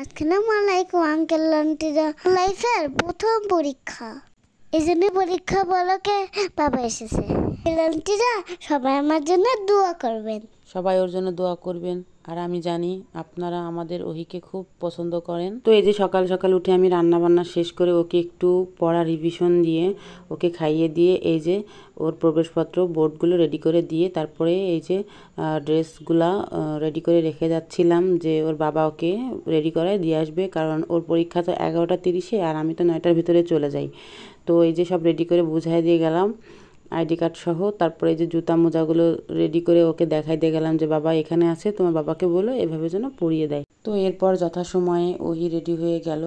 আসসালামু আলাইকুম আঙ্কেল আন্টিরা। লাইফের প্রথম পরীক্ষা, এই জন্য পরীক্ষা বলকে বাবা এসেছে। আঙ্কেল আন্টিরা সবাই আমার জন্য দোয়া করবেন। সবাই ওর জন্য দোয়া করবেন। আর আমি জানি আপনারা আমাদের ওহিকে খুব পছন্দ করেন। তো এই যে সকাল সকাল উঠে আমি রান্না বান্না শেষ করে ওকে একটু পড়া রিভিশন দিয়ে ওকে খাইয়ে দিয়ে এই যে ওর প্রবেশপত্র বোর্ডগুলো রেডি করে দিয়ে তারপরে এই যে ড্রেসগুলা রেডি করে রেখে যাচ্ছিলাম যে ওর বাবা ওকে রেডি করে দিয়ে আসবে, কারণ ওর পরীক্ষা তো 11:30 আর আমি তো 9টার ভিতরে চলে যাই। তো এই যে সব রেডি করে বুঝাই দিয়ে গেলাম আইডি কার্ড সহ। তারপরে এই যে জুতা মোজাগুলো রেডি করে ওকে দেখাই দিয়ে গেলাম যে বাবা এখানে আছে, তোমার বাবাকে বলো এভাবে যেন পরিয়ে দেয়। তো এরপর যথাসময়ে ওহি রেডি হয়ে গেল।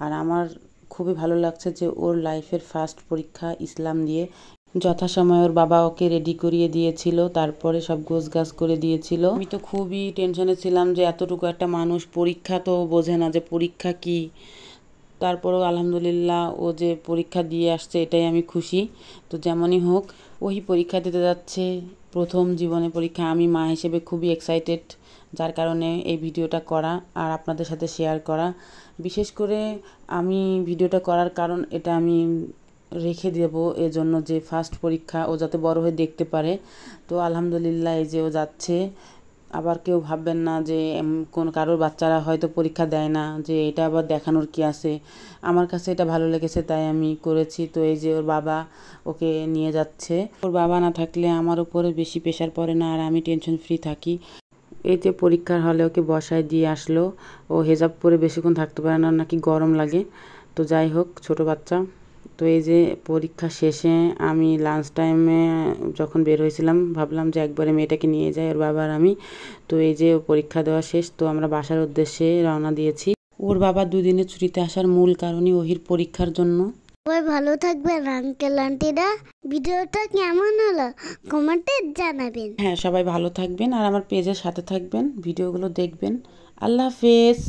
আর আমার খুবই ভালো লাগছে যে ওর লাইফের ফার্স্ট পরীক্ষা ইসলাম দিয়ে যথাসময়ে ওর বাবা ওকে রেডি করিয়ে দিয়েছিল, তারপরে সব গোছগাছ করে দিয়েছিল। আমি তো খুবই টেনশনে ছিলাম যে এতটুকু একটা মানুষ, পরীক্ষা তো বোঝে না যে পরীক্ষা কি। তারপরেও আলহামদুলিল্লাহ ও যে পরীক্ষা দিয়ে আসছে এটাই আমি খুশি। তো যেমনই হোক ওই পরীক্ষা দিতে যাচ্ছে, প্রথম জীবনে পরীক্ষা। আমি মা হিসেবে খুবই এক্সাইটেড, যার কারণে এই ভিডিওটা করা আর আপনাদের সাথে শেয়ার করা। বিশেষ করে আমি ভিডিওটা করার কারণ এটা আমি রেখে দেব এজন্য যে ফার্স্ট পরীক্ষা ও যাতে বড় হয়ে দেখতে পারে। তো আলহামদুলিল্লাহ এই যে ও যাচ্ছে। আবার কেউ ভাববেন না যে কোন কারোর বাচ্চারা হয়তো পরীক্ষা দেয় না, যে এটা আবার দেখানোর কি আছে। আমার কাছে এটা ভালো লেগেছে তাই আমি করেছি। তো এই যে ওর বাবা ওকে নিয়ে যাচ্ছে। ওর বাবা না থাকলে আমার উপরে বেশি প্রেশার পড়ে না আর আমি টেনশন ফ্রি থাকি। এই যে পরীক্ষার হলে ওকে বসায় দিয়ে আসলো। ও হেজাব পরে বেশিক্ষণ থাকতে পারে না, নাকি গরম লাগে। তো যাই হোক, ছোট বাচ্চা। তো এই যে পরীক্ষা শেষে আমি লাঞ্চ টাইমে যখন বের হয়েছিলাম ভাবলাম যে একবারে মেয়েটাকে নিয়ে যাই ওর বাবা আর আমি। তো এই যে পরীক্ষা দেওয়া শেষ, তো আমরা বাসার উদ্দেশ্যে রওনা দিয়েছি। ওর বাবা দুদিনের ছুটিতে আসার মূল কারণই ওহির পরীক্ষার জন্য। সবাই ভালো থাকবেন আঙ্কেল আন্টিরা। ভিডিওটা কেমন হলো কমেন্টে জানাবেন। হ্যাঁ, সবাই ভালো থাকবেন আর আমার পেজের সাথে থাকবেন, ভিডিওগুলো দেখবেন। আল্লাহ হাফেজ।